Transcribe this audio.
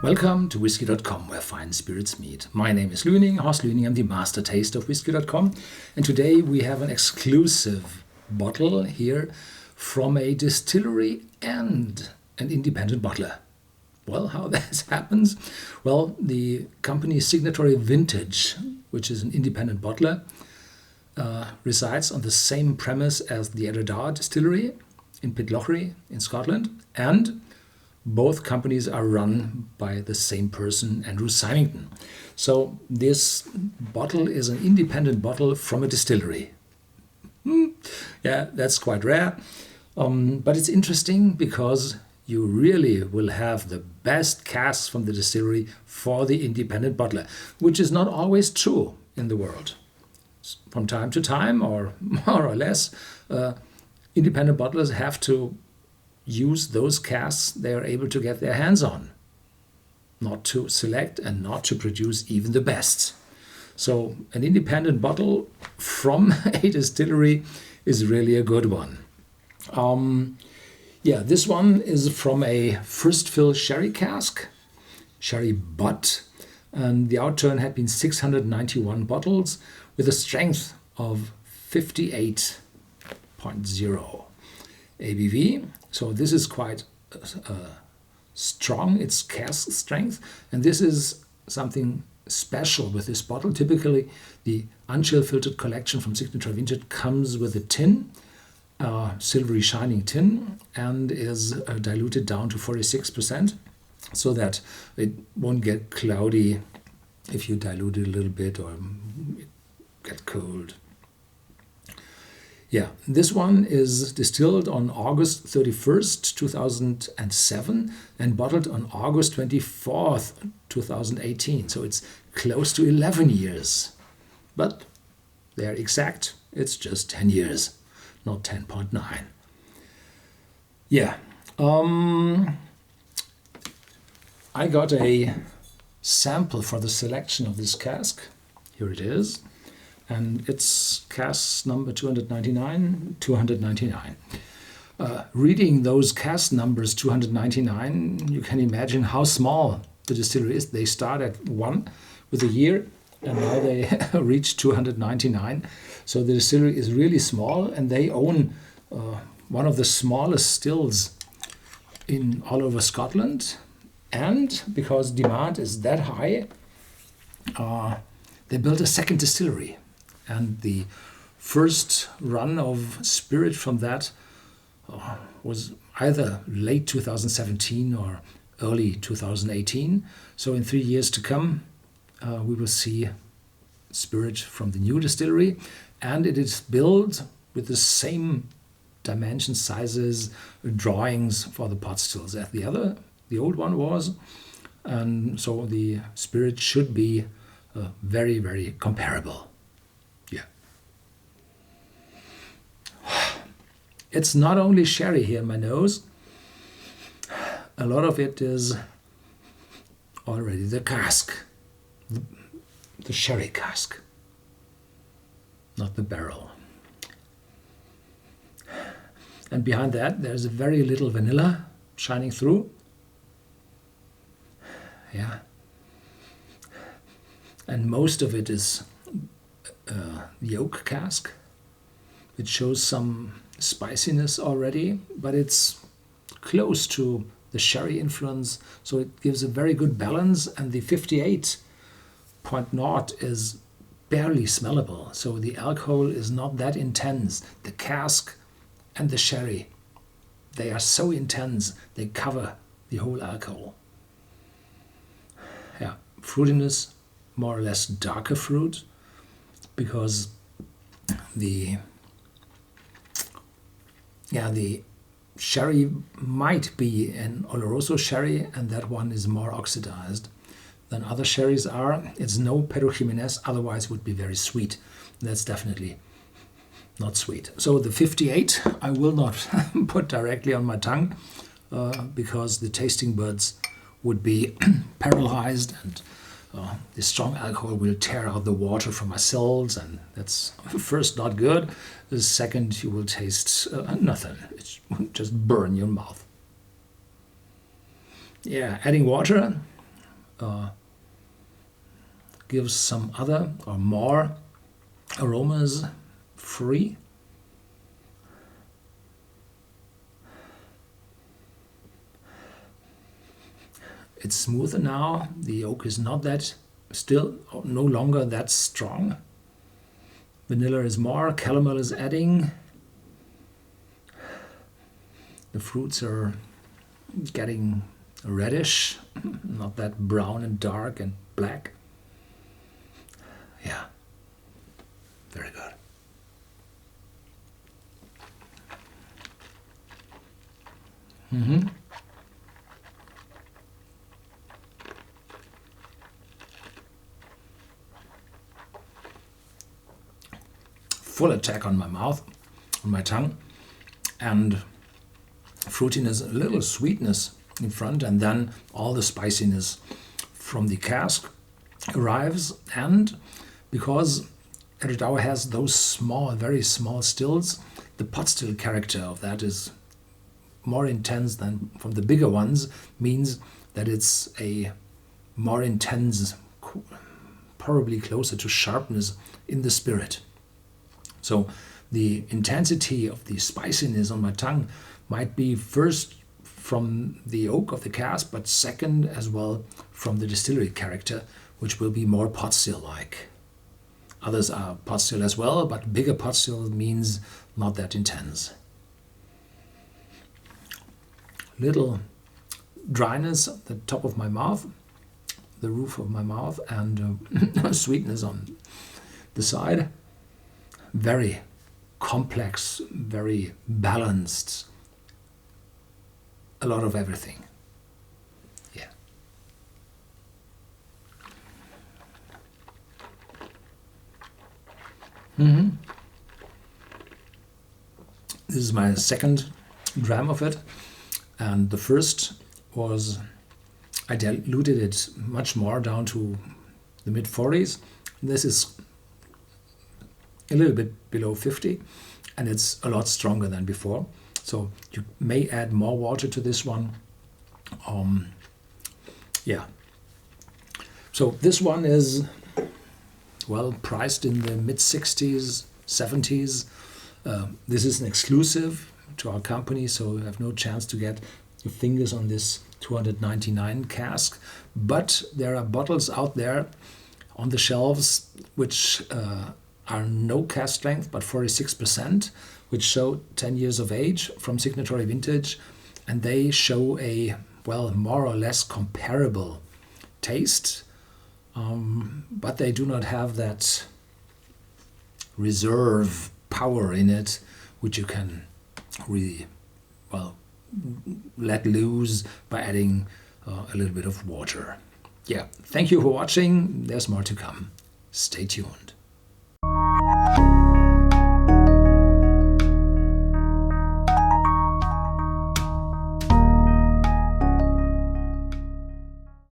Welcome to Whisky.com, where fine spirits meet. My name is Lüning, Horst Lüning. I'm the master taster of Whisky.com. And today we have an exclusive bottle here from a distillery and an independent bottler. Well, how that happens? Well, the company Signatory Vintage, which is an independent bottler, resides on the same premise as the Edradour distillery in Pitlochry in Scotland, and both companies are run by the same person, Andrew Symington. So this bottle is an independent bottle from a distillery. Yeah, that's quite rare. But it's interesting because you really will have the best casks from the distillery for the independent bottler, which is not always true in the world. From time to time, or more or less, independent bottlers have to use those casks they are able to get their hands on, not to select and not to produce even the best. So an independent bottle from a distillery is really a good one. This one is from a first fill sherry cask, sherry butt, and the outturn had been 691 bottles with a strength of 58.0 ABV. So this is quite strong, it's cask strength, and this is something special with this bottle. Typically, the unchill filtered collection from Signatory Vintage comes with a tin, silvery shining tin, and is diluted down to 46%, so that it won't get cloudy if you dilute it a little bit or get cold. Yeah, this one is distilled on August 31st, 2007 and bottled on August 24th, 2018. So it's close to 11 years. But they're exact, it's just 10 years, not 10.9. Yeah, I got a sample for the selection of this cask. Here it is. And it's cask number 299. Reading those cask numbers 299, you can imagine how small the distillery is. They start at 1 with a year, and now they reach 299. So the distillery is really small, and they own one of the smallest stills in all over Scotland. And because demand is that high, they built a second distillery. And the first run of spirit from that was either late 2017 or early 2018. So in 3 years to come, we will see spirit from the new distillery. And it is built with the same dimension, sizes, drawings for the pot stills as the old one was. And so the spirit should be very, very comparable. It's not only sherry here in my nose. A lot of it is already the cask, the sherry cask, not the barrel. And behind that, there's very little vanilla shining through. Yeah. And most of it is the oak cask. It shows some spiciness already, but it's close to the sherry influence, so it gives a very good balance, and the 58.0 is barely smellable, so the alcohol is not that intense. The cask and the sherry, they are so intense, they cover the whole alcohol. Yeah, fruitiness, more or less darker fruit, because the sherry might be an Oloroso sherry, and that one is more oxidized than other sherries are. It's no Pedro Jimenez, otherwise it would be very sweet. That's definitely not sweet. So the 58 I will not put directly on my tongue because the tasting buds would be paralyzed, and the strong alcohol will tear out the water from my cells, and that's first not good. The second, you will taste nothing. It will just burn your mouth. Yeah, adding water gives some other or more aromas free. It's smoother now. The oak is not that, still no longer that strong. Vanilla is more, caramel is adding. The fruits are getting reddish, not that brown and dark and black. Yeah, very good. Full attack on my mouth, on my tongue, and fruitiness, a little sweetness in front, and then all the spiciness from the cask arrives. And because Edradour has those small, very small stills, the pot still character of that is more intense than from the bigger ones, means that it's a more intense, probably closer to sharpness in the spirit. So the intensity of the spiciness on my tongue might be first from the oak of the cask, but second as well from the distillery character, which will be more pot still-like. Others are pot still as well, but bigger pot still means not that intense. Little dryness at the top of my mouth, the roof of my mouth, and sweetness on the side. Very complex, very balanced, a lot of everything. Yeah. This is my second dram of it, and the first was, I diluted it much more down to the mid-40s. This is a little bit below 50, and it's a lot stronger than before. So you may add more water to this one. Yeah. So this one is, well, priced in the mid-60s, 70s. This is an exclusive to our company, so you have no chance to get your fingers on this 299 cask. But there are bottles out there on the shelves which are no cask strength, but 46%, which show 10 years of age from signatory vintage, and they show a, well, more or less comparable taste, but they do not have that reserve power in it, which you can really, well, let loose by adding a little bit of water. Yeah, thank you for watching. There's more to come. Stay tuned.